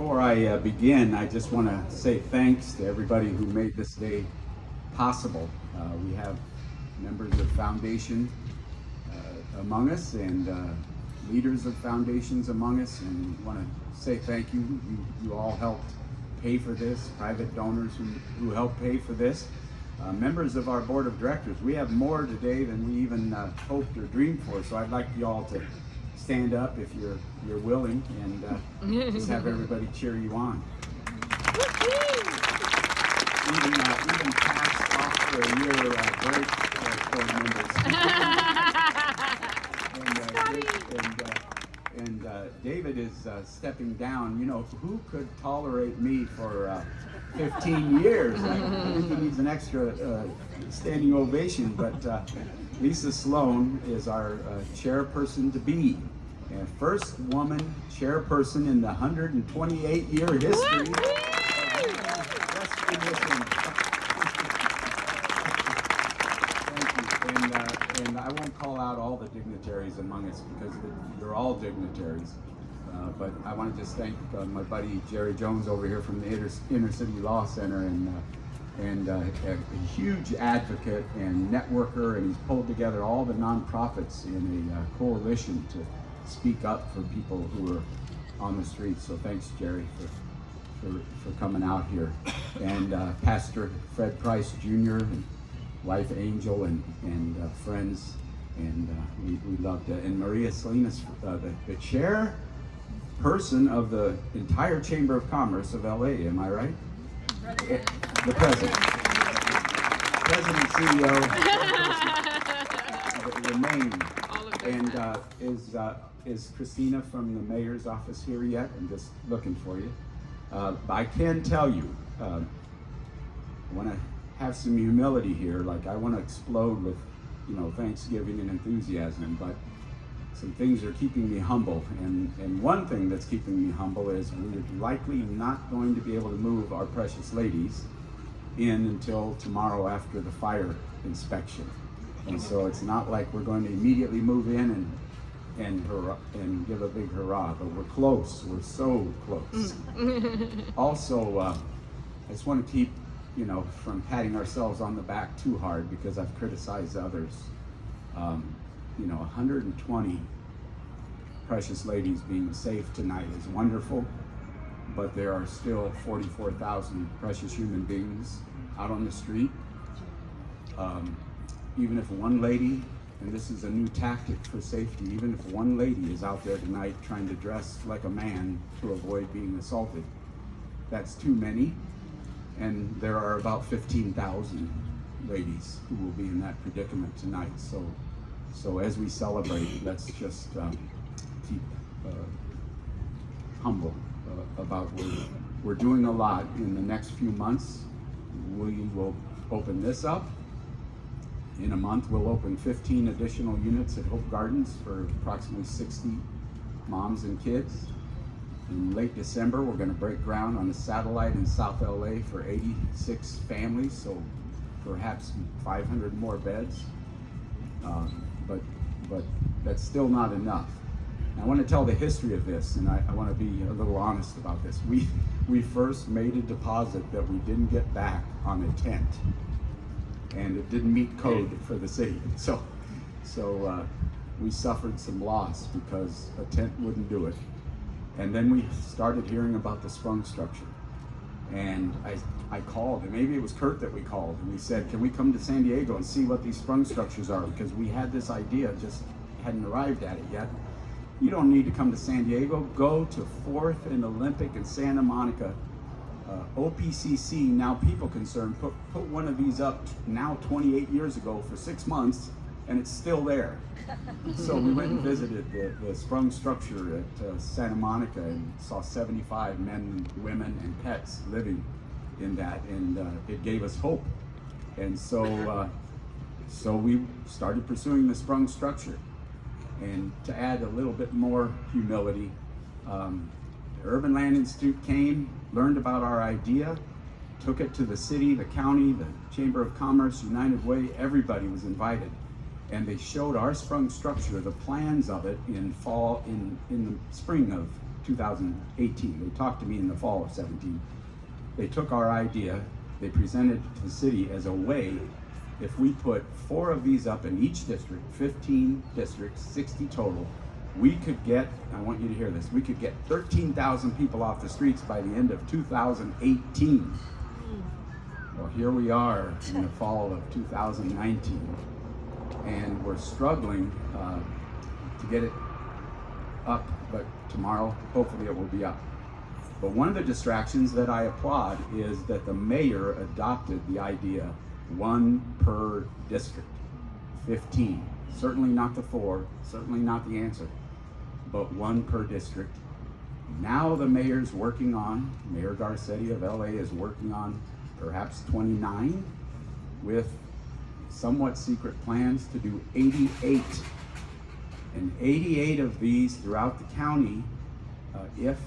Before I begin, I just want to say thanks to everybody who made this day possible. We have members of Foundation among us and leaders of foundations among us, and we want to say thank you. You all helped pay for this, private donors who helped pay for this. Members of our board of directors, we have more today than we even hoped or dreamed for, so I'd like you all to stand up if you're willing, and just have everybody cheer you on. Even past off for a year break board members. and David is stepping down. You know, who could tolerate me for 15 years? I think he needs an extra standing ovation, but Lisa Sloan is our chairperson to be. And first woman chairperson in the 128-year history of West Mission. Thank you. And I won't call out all the dignitaries among us because you're all dignitaries. But I want to just thank my buddy Jerry Jones over here from the Inner City Law Center, and a huge advocate and networker, and he's pulled together all the nonprofits in a coalition to speak up for people who are on the streets. So thanks, Jerry, for coming out here. And Pastor Fred Price Jr., and wife Angel, and friends, and we loved it. And Maria Salinas, the chairperson of the entire Chamber of Commerce of LA, am I right? The president, CEO, the main. And is Christina from the mayor's office here yet? I'm just looking for you. I can tell you, I want to have some humility here. Like, I want to explode with, thanksgiving and enthusiasm, but some things are keeping me humble. And one thing that's keeping me humble is we're likely not going to be able to move our precious ladies in until tomorrow after the fire inspection. And so it's not like we're going to immediately move in and give a big hurrah, but we're close. We're so close. Also, I just want to keep, from patting ourselves on the back too hard, because I've criticized others. 120 precious ladies being safe tonight is wonderful, but there are still 44,000 precious human beings out on the street. Even if one lady, and this is a new tactic for safety, even if one lady is out there tonight trying to dress like a man to avoid being assaulted, that's too many. And there are about 15,000 ladies who will be in that predicament tonight. So as we celebrate, let's just keep humble about we're doing a lot. In the next few months, we will open this up. In a month, we'll open 15 additional units at Hope Gardens for approximately 60 moms and kids. In late December, we're going to break ground on a satellite in South LA for 86 families, so perhaps 500 more beds. But that's still not enough. And I want to tell the history of this, and I want to be a little honest about this. We first made a deposit that we didn't get back on a tent, and it didn't meet code for the city. So we suffered some loss because a tent wouldn't do it. And then we started hearing about the Sprung Structure. And I called, and maybe it was Kurt that we called, and we said, can we come to San Diego and see what these sprung structures are? Because we had this idea, just hadn't arrived at it yet. You don't need to come to San Diego. Go to 4th and Olympic in Santa Monica. OPCC, now People Concern, put one of these up now 28 years ago for 6 months, and it's still there. So we went and visited the Sprung Structure at Santa Monica and saw 75 men, women, and pets living in that, and it gave us hope. And so we started pursuing the Sprung Structure. And to add a little bit more humility, the Urban Land Institute came, learned about our idea, took it to the city, the county, the Chamber of Commerce, United Way. Everybody was invited. and they showed our sprung structure, the plans of it in the spring of 2018. They talked to me in the fall of 17. They took our idea, they presented it to the city as a way, if we put 4 of these up in each district, 15 districts, 60 total, we could get, I want you to hear this, we could get 13,000 people off the streets by the end of 2018. Well, here we are in the fall of 2019, and we're struggling to get it up, but tomorrow, hopefully it will be up. But one of the distractions that I applaud is that the mayor adopted the idea 1 per district, 15. Certainly not the 4, certainly not the answer, but 1 per district. Now the mayor's working on, Mayor Garcetti of LA is working on perhaps 29 with somewhat secret plans to do 88. And 88 of these throughout the county, if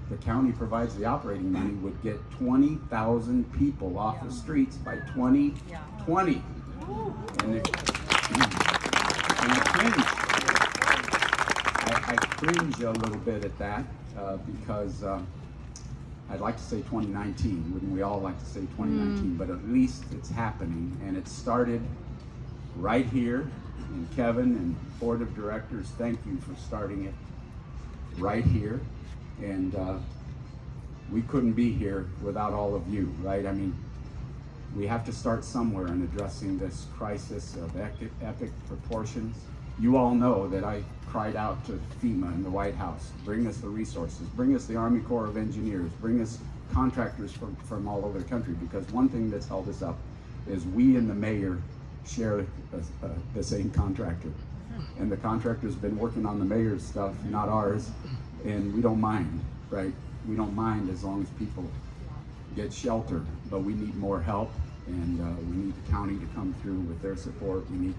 the county provides the operating money, would get 20,000 people off the streets by 2020. And I cringe a little bit at that because I'd like to say 2019. Wouldn't we all like to say 2019? But at least it's happening, and it started right here. And Kevin and Board of Directors, thank you for starting it right here. And we couldn't be here without all of you, right? I mean, we have to start somewhere in addressing this crisis of epic proportions. You all know that I cried out to FEMA in the White House, bring us the resources, bring us the Army Corps of Engineers, bring us contractors from all over the country, because one thing that's held us up is we and the mayor share the same contractor. And the contractor's been working on the mayor's stuff, not ours, and we don't mind, right? We don't mind as long as people get shelter, but we need more help, and we need the county to come through with their support. We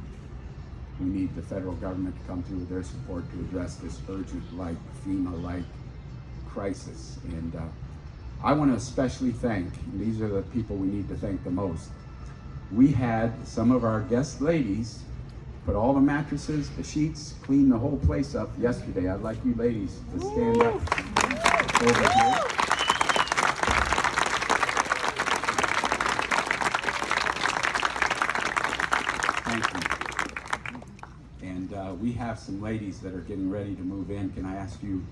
need the federal government to come through with their support to address this urgent, like FEMA-like crisis. And I want to especially thank, and these are the people we need to thank the most. We had some of our guest ladies put all the mattresses, the sheets, clean the whole place up yesterday. I'd like you ladies to stand up over here. Thank you. And we have some ladies that are getting ready to move in. Can I ask you,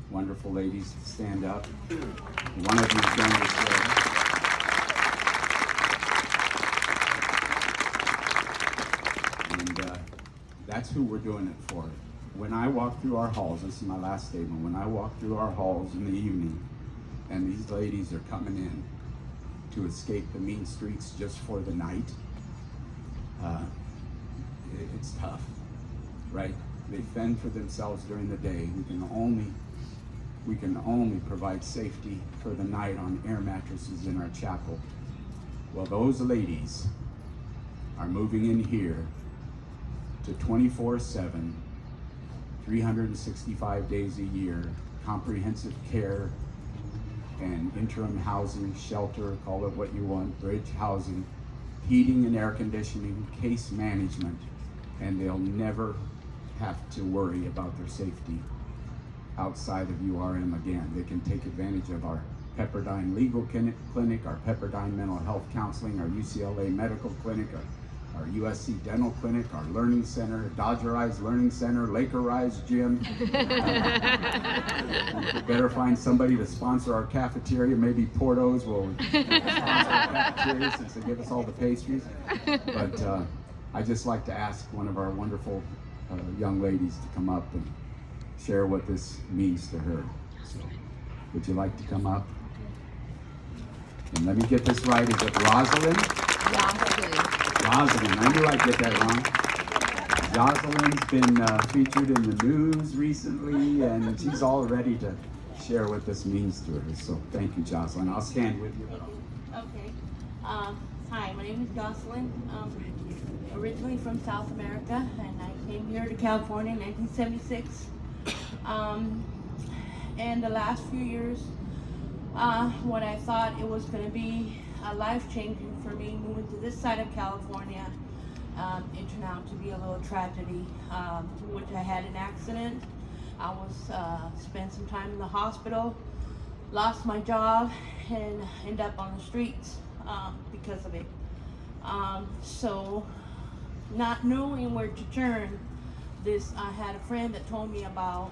wonderful ladies, to stand up? One of you is going to share. That's who we're doing it for. When I walk through our halls, this is my last statement, when I walk through our halls in the evening and these ladies are coming in to escape the mean streets just for the night, it's tough, right? They fend for themselves during the day. We can only provide safety for the night on air mattresses in our chapel. Well, those ladies are moving in here to 24/7, 365 days a year, comprehensive care and interim housing, shelter, call it what you want, bridge housing, heating and air conditioning, case management, and they'll never have to worry about their safety outside of URM again. They can take advantage of our Pepperdine Legal Clinic, our Pepperdine Mental Health Counseling, our UCLA Medical Clinic, our USC Dental Clinic, our Learning Center, Dodgerize Learning Center, Lakerize Gym. We better find somebody to sponsor our cafeteria. Maybe Porto's will sponsor our cafeteria since they give us all the pastries. But I just like to ask one of our wonderful young ladies to come up and share what this means to her. So, would you like to come up? And let me get this right. Is it Rosalind? Rosalind. I knew I'd get that wrong. Jocelyn's been featured in the news recently, and she's all ready to share what this means to her. So thank you, Jocelyn. I'll stand with you. Okay. Hi, my name is Jocelyn. Originally from South America, and I came here to California in 1976. And the last few years, when I thought it was going to be life-changing for me moving to this side of California, it turned out to be a little tragedy, which I had an accident I was spent some time in the hospital, lost my job, and ended up on the streets because of it. So not knowing where to turn, I had a friend that told me about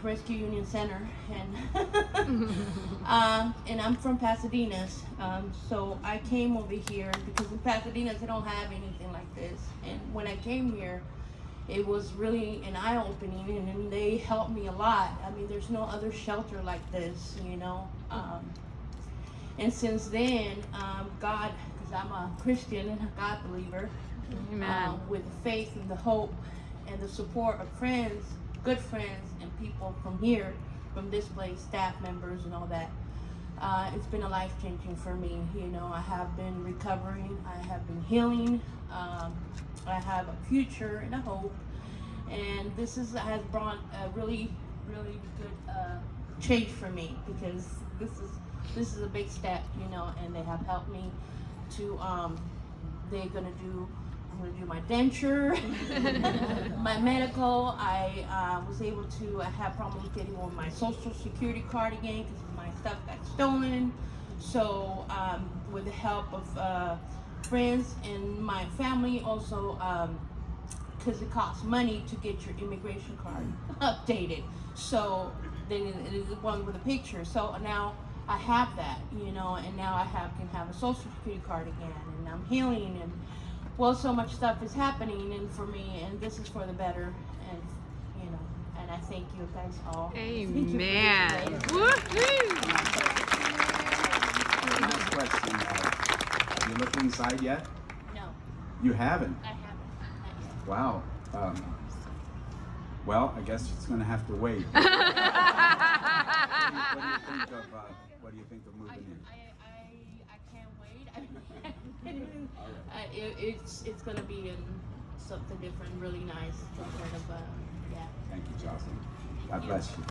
Rescue Union Center, and and I'm from Pasadena, so I came over here because in Pasadena they don't have anything like this. And when I came here, it was really an eye-opening, and they helped me a lot. I mean, there's no other shelter like this, you know. And since then, God, because I'm a Christian and a God believer, with the faith and the hope and the support of friends, good friends, and people from here, from this place, staff members and all that, it's been a life-changing for me. You know, I have been recovering, I have been healing, I have a future and a hope, and this has brought a really, really good change for me, because this is a big step, you know, and they have helped me to, I'm gonna do my denture, my medical. I was able to, I had problems getting on my social security card again because my stuff got stolen. So with the help of friends and my family also, because it costs money to get your immigration card updated. So then it is the one with a picture. So now I have that, you know, and now I can have a social security card again, and I'm healing, and well, so much stuff is happening and for me, and this is for the better, and you know, and I thank you guys all. Amen. Woo-hoo! Last question. Have you looked inside yet? No, You haven't? I haven't. Not yet. Wow. Well, I guess it's going to have to wait. What do you think of moving in? I can't wait. It's gonna be something different, really nice, kind of yeah. Thank you, Jocelyn. God bless you.